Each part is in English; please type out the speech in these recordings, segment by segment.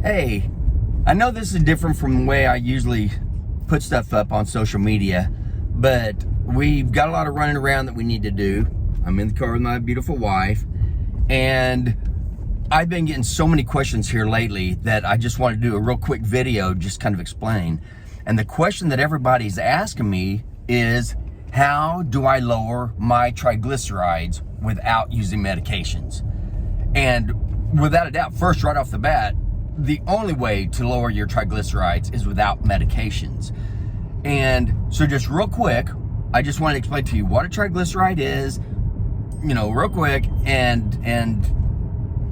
Hey, I know this is different from the way I usually put stuff up on social media, but we've got a lot of running around that we need to do. I'm in the car with my beautiful wife, and I've been getting so many questions here lately that I just want to do a real quick video, just kind of explain. And the question that everybody's asking me is, how do I lower my triglycerides without using medications? And without a doubt, first, right off the bat, the only way to lower your triglycerides is without medications. And so just real quick, I just want to explain to you what a triglyceride is, real quick, and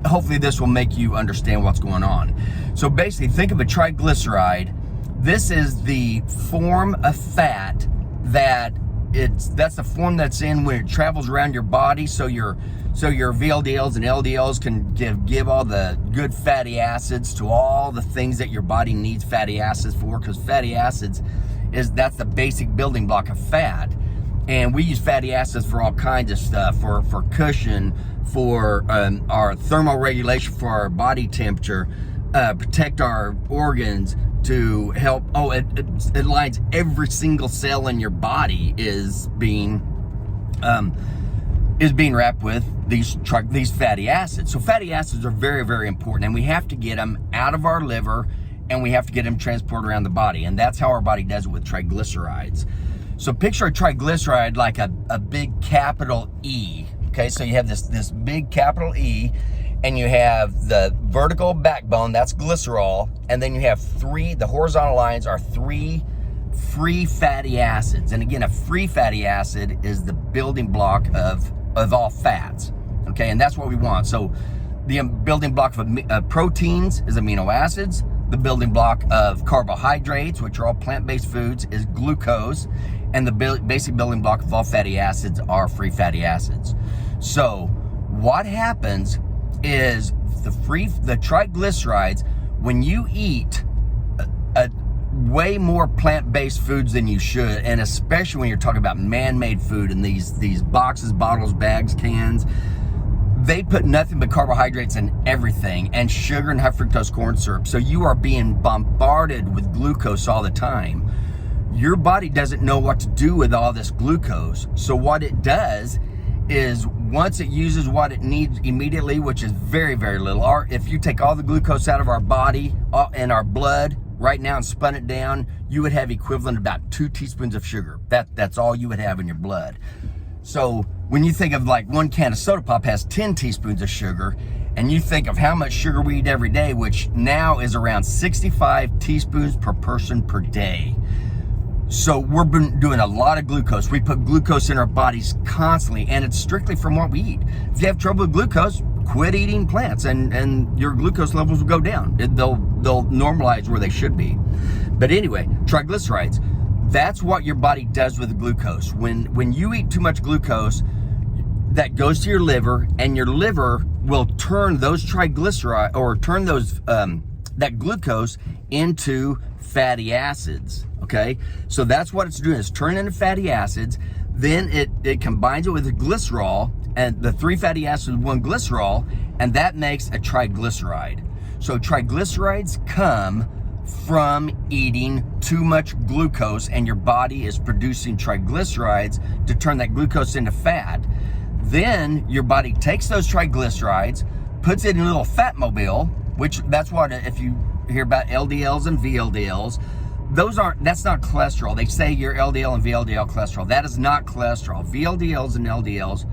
hopefully this will make you understand what's going on. So basically, think of a triglyceride. This is the form of fat that's the form that's in when it travels around your body, so your VLDLs and LDLs can give all the good fatty acids to all the things that your body needs fatty acids for, because fatty acids that's the basic building block of fat. And we use fatty acids for all kinds of stuff, for cushion, for our thermal regulation, for our body temperature, protect our organs, to help. It lines every single cell in your body is being wrapped with these fatty acids. So fatty acids are very, very important, and we have to get them out of our liver, and we have to get them transported around the body, and that's how our body does it with triglycerides. So picture a triglyceride like a big capital E. Okay, so you have this big capital E, and you have the vertical backbone, that's glycerol, and then you have the horizontal lines are 3 free fatty acids. And again, a free fatty acid is the building block of all fats, okay? And that's what we want. So the building block of proteins is amino acids. The building block of carbohydrates, which are all plant-based foods, is glucose. And the basic building block of all fatty acids are free fatty acids. So what happens is the triglycerides, when you eat way more plant-based foods than you should, and especially when you're talking about man-made food in these boxes, bottles, bags, cans, they put nothing but carbohydrates in everything, and sugar and high fructose corn syrup. So you are being bombarded with glucose all the time. Your body doesn't know what to do with all this glucose. So what it does is, once it uses what it needs immediately, which is very, very little, or if you take all the glucose out of our body and our blood right now and spun it down, you would have equivalent of about 2 teaspoons of sugar. That's all you would have in your blood. So when you think of, like, 1 can of soda pop has 10 teaspoons of sugar, and you think of how much sugar we eat every day, which now is around 65 teaspoons per person per day. So we're been doing a lot of glucose. We put glucose in our bodies constantly, and it's strictly from what we eat. If you have trouble with glucose, quit eating plants, and your glucose levels will go down. They'll normalize where they should be. But anyway, triglycerides, that's what your body does with the glucose. When you eat too much glucose, that goes to your liver, and your liver will turn those triglycerides, or turn those that glucose into fatty acids. Okay, so that's what it's doing, is turn into fatty acids. Then it combines it with the glycerol, and the 3 fatty acids with 1 glycerol, and that makes a triglyceride. So triglycerides come from eating too much glucose, and your body is producing triglycerides to turn that glucose into fat. Then your body takes those triglycerides, puts it in a little fat mobile, which that's what, if you hear about LDLs and VLDLs, that's not cholesterol. They say your LDL and VLDL cholesterol. That is not cholesterol. VLDLs and LDLs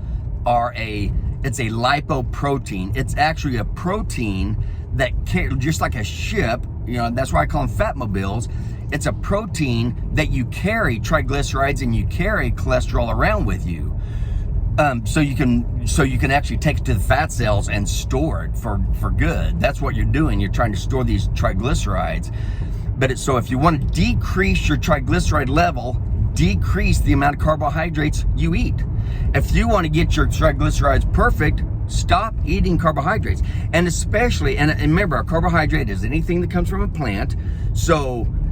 it's a lipoprotein. It's actually a protein that just like a ship, that's why I call them fat mobiles. It's a protein that you carry triglycerides and you carry cholesterol around with you. So you can actually take it to the fat cells and store it for good. That's what you're doing. You're trying to store these triglycerides. So if you want to decrease your triglyceride level, decrease the amount of carbohydrates you eat. If you want to get your triglycerides perfect, stop eating carbohydrates. And especially, and remember, a carbohydrate is anything that comes from a plant.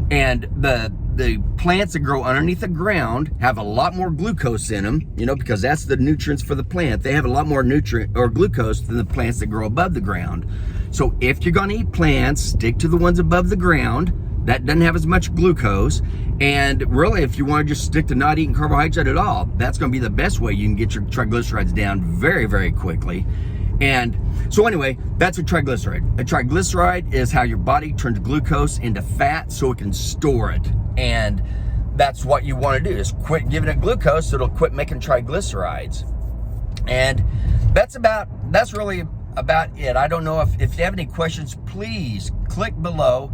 And the plants that grow underneath the ground have a lot more glucose in them, because that's the nutrients for the plant. They have a lot more nutrient or glucose than the plants that grow above the ground. So if you're gonna eat plants, stick to the ones above the ground. That doesn't have as much glucose. And really, if you want to just stick to not eating carbohydrate at all, that's going to be the best way you can get your triglycerides down very, very quickly. And so anyway, that's a triglyceride. A triglyceride is how your body turns glucose into fat so it can store it. And that's what you want to do, is quit giving it glucose so it'll quit making triglycerides. And that's really about it. I don't know if you have any questions, please click below,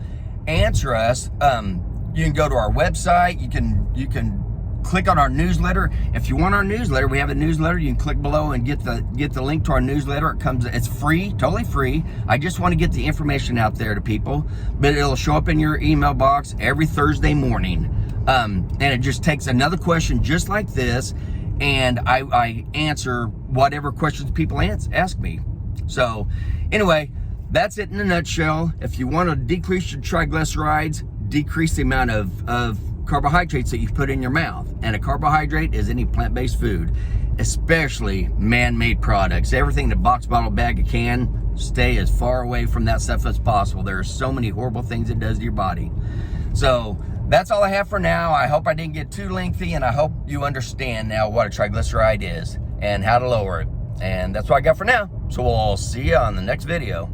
answer us. You can go to our website. You can click on our newsletter. If you want our newsletter, we have a newsletter. You can click below and get the link to our newsletter. It's free, totally free. I just want to get the information out there to people, but it'll show up in your email box every Thursday morning. And it just takes another question just like this, and I answer whatever questions people ask me. So anyway, that's it in a nutshell. If you want to decrease your triglycerides, decrease the amount of carbohydrates that you put in your mouth. And a carbohydrate is any plant-based food, especially man-made products. Everything in a box, bottle, bag, a can, stay as far away from that stuff as possible. There are so many horrible things it does to your body. So that's all I have for now. I hope I didn't get too lengthy, and I hope you understand now what a triglyceride is and how to lower it. And that's what I got for now. So we'll see you on the next video.